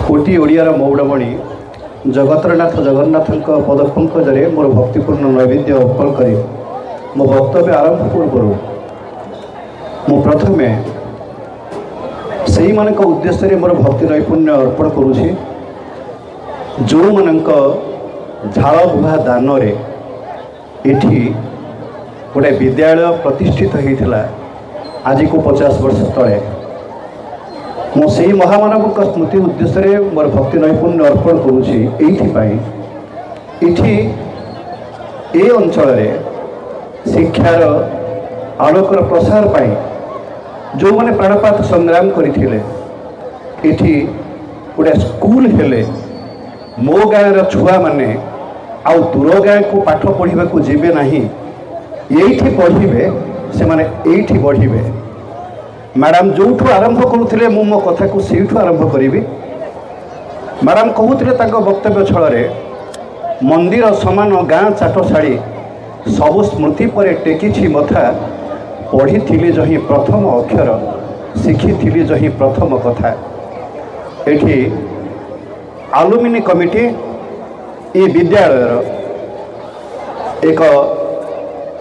कोटी ओडियार मौड़मणि जगतरनाथ जगन्नाथ पदपंकजरे मोर भक्तिपूर्ण नैवेद्य अर्पण कर मो वक्तव्य आरंभ पूर्व मु प्रथमे से मानक उद्देश्य मोर भक्ति नैपुण्य अर्पण करुछि जो मानक झाड़ बुहा दान एठी गोटे विद्यालय प्रतिष्ठित होता आज को 50 वर्ष तले मो से महामानव स्मृति उद्देश्य मोर भक्ति नैपुण्य अर्पण करुछि एठी ए अंचल शिक्षार आलोकर प्रसार पाई जो मैंने प्राणपात संग्राम करथिले एठी गोटे स्कूल हेले मो गाँव छुआ मैंने आउ दूर गाँ को पाठ पढ़ा को जीवे नहीं ये पढ़े से माने एठी बढ़े मैडम जो आरंभ करुले मो कथा को से आरंभ करी मैडम कहते वक्तव्य छल मंदिर समान गाँ चाटशाड़ी सबु स्मृति पर टेकी मथा पढ़ी थी जही प्रथम अक्षर शिखी थी जही प्रथम कथा एठी आलुमिनी कमिटी ये विद्यालय एक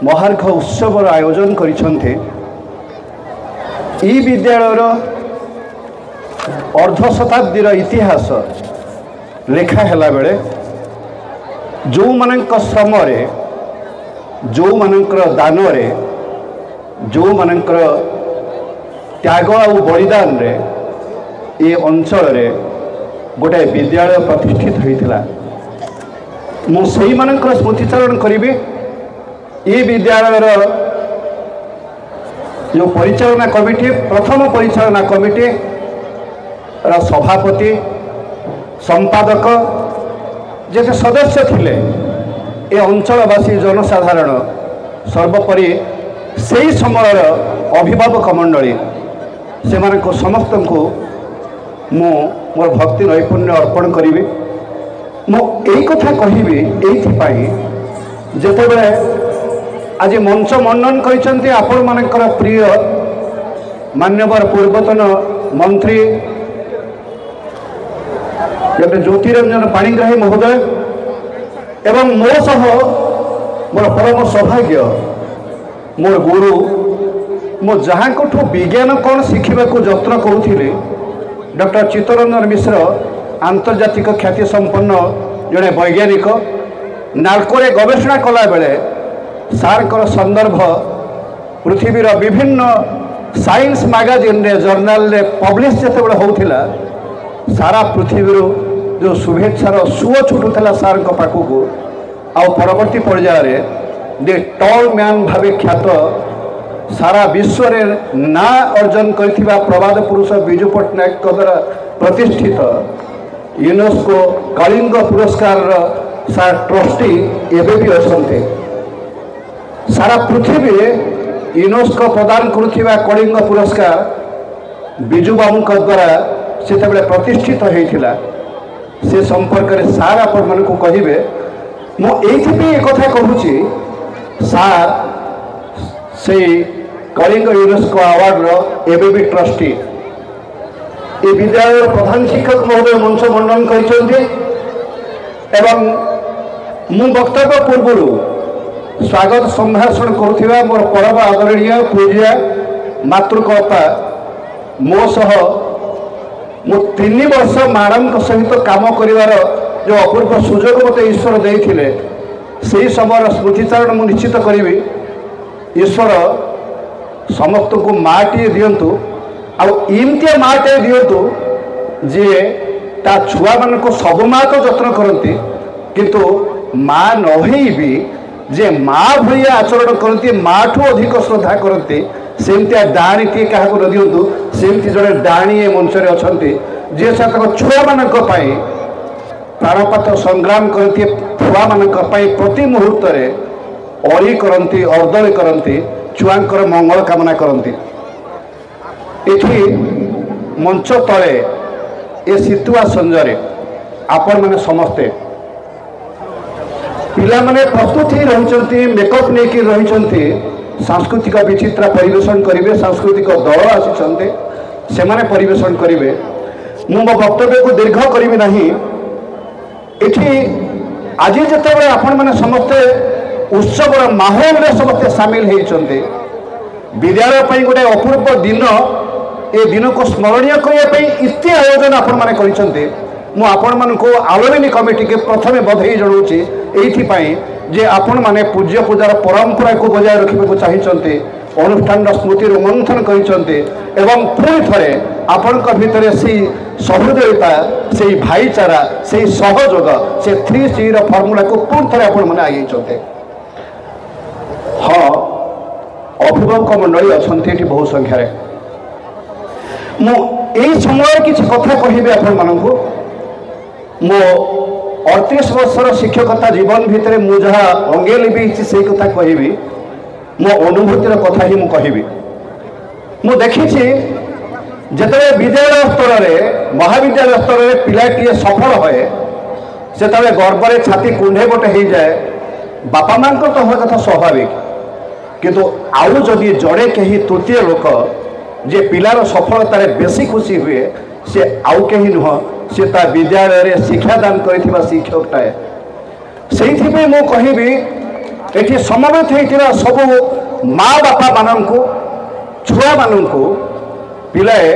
महार्घ उत्सव आयोजन करिसंथे विद्यालयर अर्ध शताब्दीर इतिहास लेखा हेला बेले जो मानक श्रम जो मानकर दान जो मानकर त्याग आ बलिदान रे ये अंचल रे गोटे विद्यालय प्रतिष्ठित होता मुझे मानकर स्मृतिचारण करी ये विद्यालयर जो परिचालना कमिटी प्रथम परिचालना कमिटी सभापति संपादक जेते सदस्य थिले ए अंचलवासी जनसाधारण सर्वोपरि से समय अभिभावक मंडली से समस्त को मोर भक्ति नैपुण्य अर्पण करी मो यही कथा कहि जेतेबेले आज मंच मंडन कहते आपण मानकर प्रिय मान्यवर पूर्वतन मंत्री डॉक्टर ज्योतिरंजन पाणिग्राही महोदय एवं मो सह मोर परम सौभाग्य मोर गुरु मो जहाँ विज्ञान कौन शिखा जत्न करुली डॉक्टर चित्तरंजन मिश्र आंतर्जातिक ख्याति संपन्न जड़े वैज्ञानिक नालकोरे गवेषणा कला बेले सारकर संदर्भ पृथ्वीर विभिन्न साइंस मैगजीन रे जर्नाल रे पब्लिश जेतेबेले होउथिला सारा पृथ्वी जो शुभेच्छार सुओ छुटुला सार पाखक आ परवर्ती पर्याय दे टॉल मैन भावे ख्यात सारा विश्व रे ना अर्जन करथिबा प्रवाद पुरुष बिजु पट्टनायक द्वारा प्रतिष्ठित यूनेस्को कलिंग पुरस्कार सार ट्रस्टी एबे भी असंते सारा पृथ्वी यूनेस्को प्रदान करुथिबा कलिंग पुरस्कार बिजु बाबू द्वारा से प्रतिष्ठित होता से संपर्क में सार आपण मन को कहे मुझे कथा कहूँ सार से कलिंग यूनेस्को अवार्ड एबे भी ट्रस्टी ये विद्यालय प्रधान शिक्षक महोदय मंच मंडन कर वक्तव्य पूर्व स्वागत संभाषण करुवा मोर परम आदरणीय पूज्य मातृकर्ता मो सह मु 3 वर्ष मैडम सहित काम करिवार जो अपूर्व सुजोग मते ईश्वर देइथिले से समय स्मृतिचारण मु निश्चित करी ईश्वर समस्त को माटे दिंतु आमती माटे दिंतु जी ता छुआ मान को सब माँ तो जत्न करती किंतु माँ नई भी जे माँ भलिया आचरण करती माँ ठू अधिक श्रद्धा करती सेमती डाणी किए क्या न दिंतु सेमती जड़े डाणी ए मंचर अच्छा जी छुआ मान प्राणपात संग्राम करती छुआ मान प्रति मुहूर्त अड़ी करती अर्दली करती छुआंकर मंगल कामना करती एठी मंच तले ए सिचुएशन आपण मैंने समस्ते पिला माने प्रस्तुत ही रही मेकअप नहीं रही सांस्कृतिक विचित्रा परिवेशन करेंगे सांस्कृतिक दल आसी से परिवेशन करेंगे मो वक्तव्य को दीर्घ करी ना ये आज जिते आपण मैंने समस्ते उत्सव माहौल में समस्ते सामिल होती विद्यालय पर गोटे अपूर्व दिन ए दिन को स्मरणीय करने इतने आयोजन आपण मैंने करते आपण मान आलोमिनी कमिटी के प्रथम बधाई जनाऊँगी ये जे आपण मैंने पूज्य पूजार परंपरा को बजाय रखा चाहिए अनुष्ठान स्मृति मंथन करते पुणी थे आपण भितर से सहृदयता से भाईचारा से सहयोग से 3C फर्मूला को पुणी थे आपण मैंने आगे हाँ अभिभावक मंडली अच्छा बहु संख्यार मुझे समय किसी कथा कहि आपण मानू मो 38 वर्षर शिक्षकता जीवन भितर मुझे जहाँ अंगे लिपि से कथा कहबी मो अनुभूतिर कथा ही मुझे मु देखी जिते विद्यालय स्तर में महाविद्यालय स्तर में पिलाटी सफल हुए से गर्व छाती कुंडे गोटे हो जाए बापा माँ तो हवा कथा स्वाभाविक किंतु आउ जदि जड़े कहीं तृतीय लोक जे पिलार सफलतार बेसी खुशी हुए से आउ कहीं नुह से विद्यालय रे शिक्षादान कर शिक्षकटाए से मु कहबी ये समवेत होता सबू माँ बापा मान छुआ मान पिलाए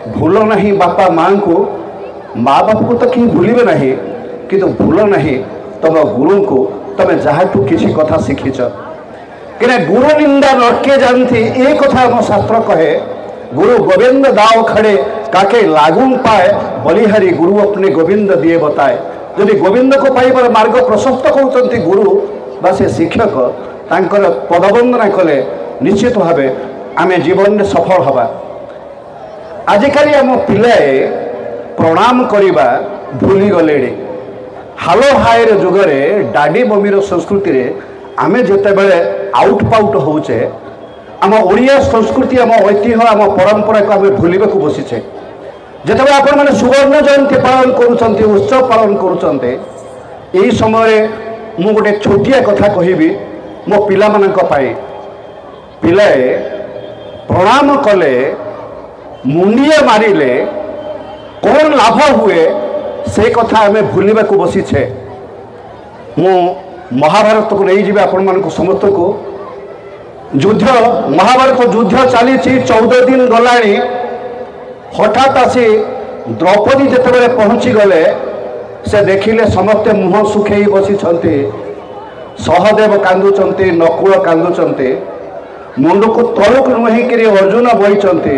भूल ना बापा माँ को माँ बाप को तो कहीं भूलिबे ना किंतु भूल ना तुम गुरु को तुम जहाँ किसी कथा शिखीच कि गुरु निंदा नरके जानती ये कथा आम शास्त्र कहे गुरु गोविंद दाव खड़े काके लागुन पाए बलिहारी गुरु अपने गोविंद दिए बताए यदि गोविंद को पाइबार मार्ग प्रशस्त कहते गुरु बा से शिक्षक तांकर पदवंदना कले निश्चित भाव आम जीवन में सफल हवा आजिकाली आम पिलाए प्रणाम करवा भूली गले हालो हायर जुगरे डाडी मम्मीर संस्कृति रे आमे जेते बेले आउट पाउट होचे आम ओडिया संस्कृति आम ऐतिह्य आम परंपरा को आम भूलिबा को बसीचे जेते आपण माने सुवर्ण जयंती पालन करूछंती उत्सव पालन करूछंते एही समय मु गोटे छोटिया कथा कहबी मो पिला मानक पाई पिलाए प्रणाम कले मुंडिया मारिले कौन लाभ हुए से कथा आम भूलिबा को बसीचे मु महाभारत को नहीं जी आपण मानक समस्त को युद्ध महाभारत युद्ध चली 14 दिन गलाणी हठात आसी द्रौपदी जिते पहुँची गले से देखिले समस्ते मुह सुखे बसी सहदेव कांदुचंती नकुल कांदुचंती मुंड को तलुक नुहिक अर्जुन बहीचंती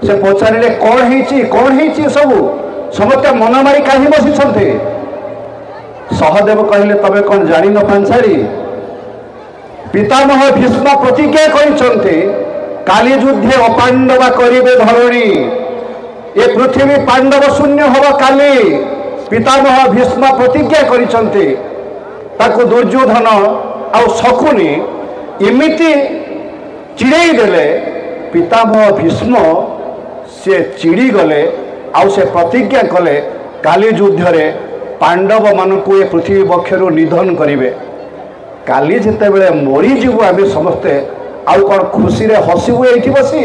से पचारे कौन है सबू समस्ते मन मारी कहीं बसी सहदेव कहले तबे कौन जानी न पांचाड़ी पितामह भीष्म प्रतिज्ञा करते काली युद्धे अपांडवा करिबे धरणी ये पृथ्वी पांडव शून्य हब काली पितामह भीष्म प्रतिज्ञा करते दुर्योधन आउ शकुनी इमिति चिड़े देले पितामह भीष्म से चिड़ी गले आउ से प्रतिज्ञा कले काली युद्ध रे पांडव मान को ये पृथ्वी पक्षर निधन करेंगे काली जिते बड़े मरीजु आम समस्ते आउ कौन खुशी रे हसबू ये बसी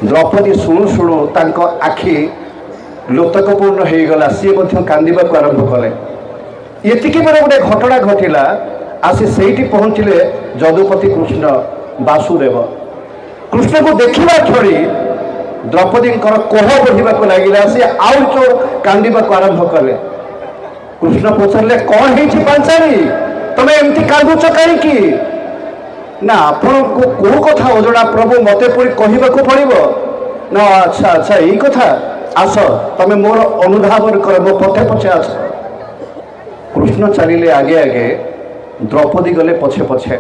द्रौपदी शुणु शुणु तांको आखि लोतकपूर्ण हो गला सी कांदा आरंभ कले ये बेले गोटे घटना घटला आसी से पहुँचले जदुपति कृष्ण वासुदेव कृष्ण को देखा छड़ी द्रौपदी कोह बढ़ा लगे सी आउ चोर कांदा आरंभ कले कृष्ण पचारे कौन है पांचाड़ी तुम एमती कांदुच कहीं ना आपण को कौ कथा अजड़ा प्रभु मते पूरी कहवाक पड़ो ना अच्छा अच्छा यही कथा आस तुम मोर अनुधावन कर मो पथे पछे आस कृष्ण चलिए आगे आगे द्रौपदी गले पछे पछे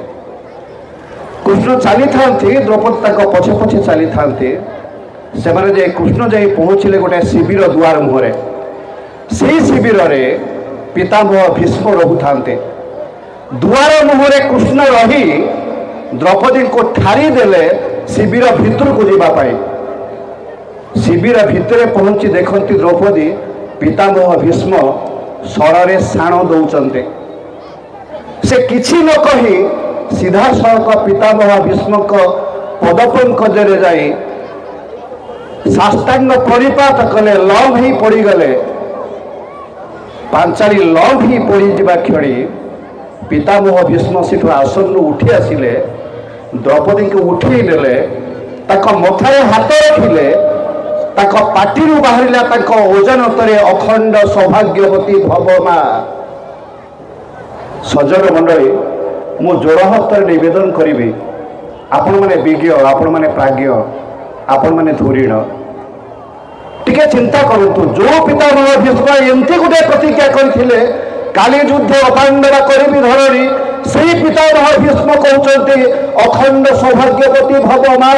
कृष्ण चली था द्रौपदी पछे पछे चली था से माने कृष्ण जाई पहुँचले गोटे शिविर द्वार मुहरे से शिविर रे पितामह भीष्म रहुथांते द्वार मुहरे कृष्ण रही द्रौपदी को ठारी देले शिविर भितर को जावाई शिविर भितर पहुँची देखती द्रौपदी पितामह भीष्म सर साण दौरान से किसी न कही सीधा सड़क पितामह भीष्म पदपंकज जाई साष्टांग परिपात कले लव ही पड़गले पांचाली लव ही पड़ क्षणी पितामह भीष्म से आसन उठी आसिले द्रौपदी को उठे नेले मथारे हाथ रखिले पाटी बाहर ओजन तरे अखंड सौभाग्यवती भवमा सज्जन मंडली मु जोड़ हस्तर निवेदन करी आपण मैंने विज्ञ आपण मैंने प्राज्ञ आपण मैंने धुरीण टिके चिंता करतु जो पितामह भीष्म एमती गोटे प्रतिज्ञा करथिले काली युद्ध अपांडवा करी धरणी से पितामह भीष्म कहते अखंड सौभाग्यवती भवमा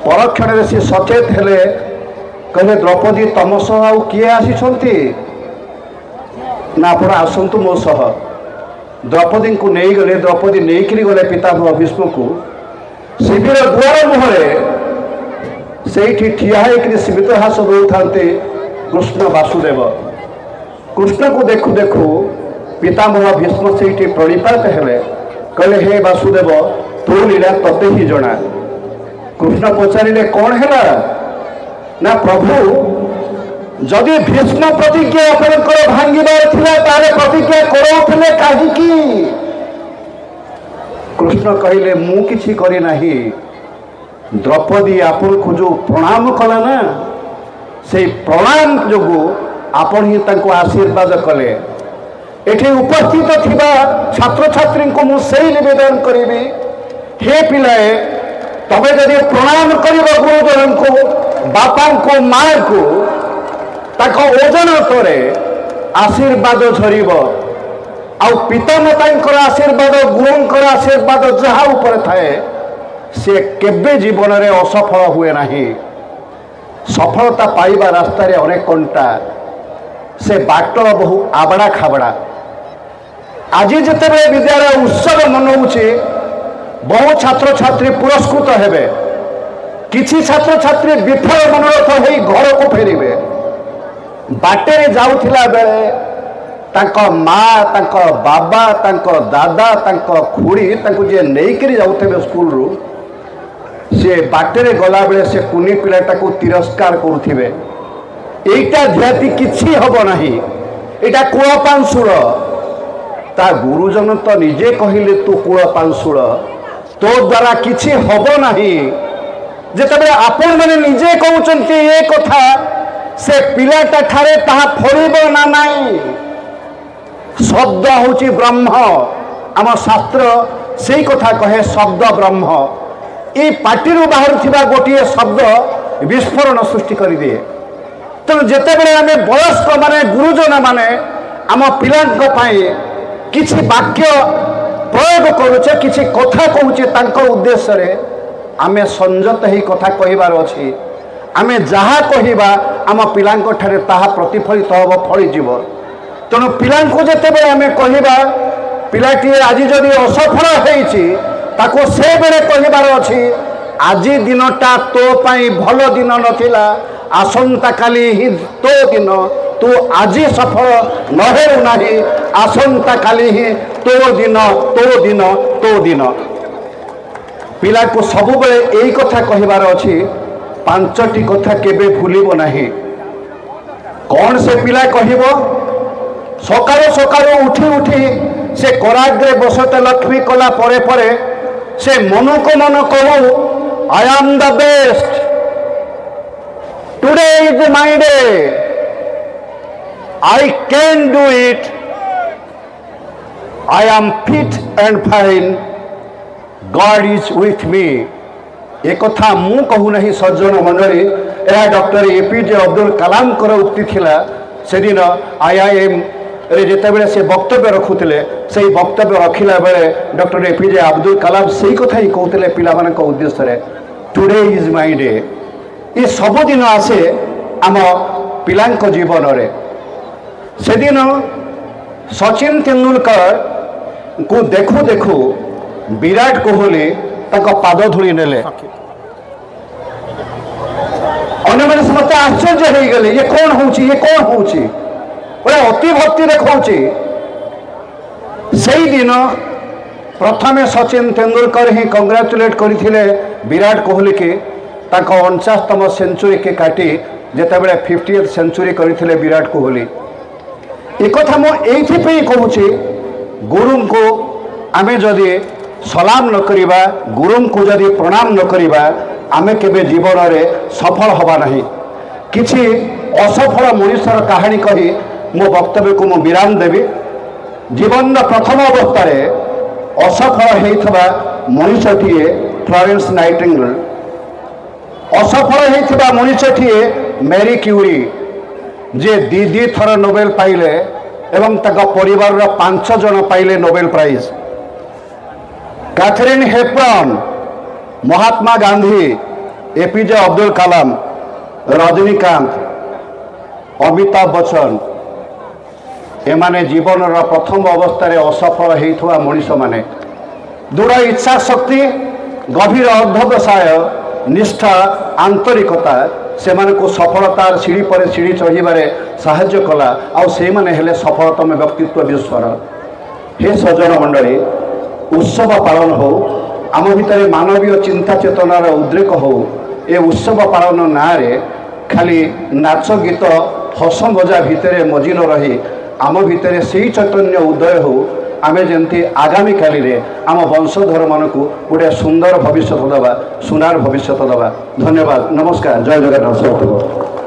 परक्षण से सचेत हेले कहले द्रौपदी तम सह आउ किए आसी ना आप आसतु मो सह द्रौपदी को नहीं गले द्रौपदी नहीं गले पितामह भीष्म को शिविर द्वार मुहरे से ठिया सीमित हास दौता कृष्ण वासुदेव कृष्ण को देखु देखु पितामह भीष्म से प्रणिपात हेले कहले हे वासुदेव तू लीला तते ही जना कृष्ण पचारे कौन है ना प्रभु जदि भीष्म प्रतिज्ञा आपंकर भांगार प्रतिज्ञा कराउले कहीं कृष्ण कहले मु किछि करी नाही द्रौपदी आपन को जो प्रणाम कला ना से प्रणाम जोगु आपन ही तांको आशीर्वाद कले एठी उपस्थित थिबा छात्र छात्री को मु सही निवेदन करी हे पिलाए तबे जदि प्रणाम कर गुरुजन को बापा को माँ को ताको ओजन तरे आशीर्वाद झरिब आ पितामाता आशीर्वाद गुरुंकर आशीर्वाद जहाँ ऊपर थाए से केबे जीवन में असफल हुए नहीं सफलता पाइबा रास्ता अनेक कंटा से बाट बहु आबड़ा खाबड़ा आज जिते विद्यालय उत्सव मनाऊे बहु छात्र छात्री पुरस्कृत हेबे किछि छात्र छात्री विफल मनोरथ हो घर को फेरिबे बाटे जाउथिला बेले तांको माँ तांको बाबा तांको दादा तांको खुड़ी तांको जे नेइकरी जाउथबे स्कूल रु से बाटे गला बेले से कुनी पिलाटा को तिरस्कार करुथिबे एटा ध्याति किछि हबो नाही एटा कुळ पांसुळ ता गुरुजन तो निजे कहिले तू कुळ पांसुळ तो द्वारा किछि हबो नाही जेतबे आपण माने निजे कहउचंती ए कथा से पिलाटा ठारे ताहा फरिबो ना नाही शब्द होची ब्रह्म आम शास्त्र से कथा कहे शब्द ब्रह्म ये पार्टी बाहर थिबा गोटे शब्द विस्फोरण सृष्टि कर दिए तेणु जितेबले आम वयस्क माने गुरुजन माने आम पिलांई किछि वाक्य प्रयोग करुचे किछि कथा कहूचे तांको उद्देश्य रे आमे संयत ही कथा कहिबार अछि आमे जहा कहिबा आम पिलांको ठारे ताहा प्रतिफलित हब फली जीव तेणु पिलांको जेतेबेले आमे कहिबा पिलाटी आज जदि असफल होईछि ताको से बेले कहिबार अछि आज दिनटा तो पाई भल दिन नथिला आसंता काली ही तो दिन तू आज सफल नहेउ नाही आसंता काली ही तो दिन तो दिन तो दिन पिला को सब बेले एई कथा कहिबार अछि पांचटी कथा केबे भूलिबो नाही कौन से पिला कहिबो सकाळो सकाळो उठी उठी से कराग्रे बसते लक्ष्मी कला परे परे से मन को मन कहू I am the best today is my day I can do it I am fit and fine God is with me ए कथा मु कहू नहीं सज्जन मंडली यह डॉक्टर एपीजे अब्दुल कलाम कर उक्ति थिला से दिन आईआईएम रे जेतेबेले से वक्तव्य रखुले से वक्तव्य रखिला बेले डॉक्टर एपीजे अब्दुल कलाम से कथा ही कहते पिला मानक उद्देश्य रे टुडे इज माय डे ये सब दिन आसे आम पिलांक जीवन रे से दिन सचिन तेंदुलकर को देखु देखु विराट कोहली ताको पाद धूली नेले अन्य मैंने समस्त आश्चर्य हो गले ये कौन होची ये कौन होची बोले अति भक्ति देखौची से दिन प्रथमे सचिन तेंदुलकर ही कंग्रेचुलेट करथिले विराट कोहली के ताको 49तम सेंचुरी के काटी जेतेबेले 50th सेंचुरी करथिले विराट कोहली। एक कथा मो एइथिपई कहूछि गुरु को आमे जदि सलाम न करिबा गुरु को जदि प्रणाम न करिबा आमे केबे जीवन रे सफल हबा नहीं। किछि असफल मनुष्यर कहानी कही मो वक्तव्य को मो विराम देवी। जीवन प्रथम अवस्था असफल होइथबा मनुष्यटीए फ्लोरेंस नाइटिंगेल, असफल होइथबा मनुष्यटीए मेरी क्यूरी जे दी थर नोबेल पाइले एवं तक परिवार 5 जन पाइले Nobel prize. Catherine happen, Mahatma Gandhi, APJ Abdul Kalam, Rajinikanth, Amitabh Bachchan एमाने जीवन प्रथम अवस्था असफल होइथवा मनुष्य माने दृढ़ इच्छा शक्ति, गभीर अध्यवसाय, निष्ठा, आंतरिकता से सफलतार सीढ़ी पर सीढ़ी चढ़ीबारे साहाय्य कला। आउ से माने हेले सफलतम व्यक्तित्व विश्वर। हे सज्जन मंडली, उत्सव पालन हो आम भितर मानवीय चिंता चेतनार उद्रेक हो। ए उत्सव पालन ना रे खाली नाच गीत हस मजा भितर मजी न रही आम भितर से चैतन्य उदय हो। आमे जमती आगामी काली रे आम वंशधर मानक गोटे सुंदर भविष्य दबा, सुनार भविष्य दबा। धन्यवाद, नमस्कार, जय जगन्नाथ।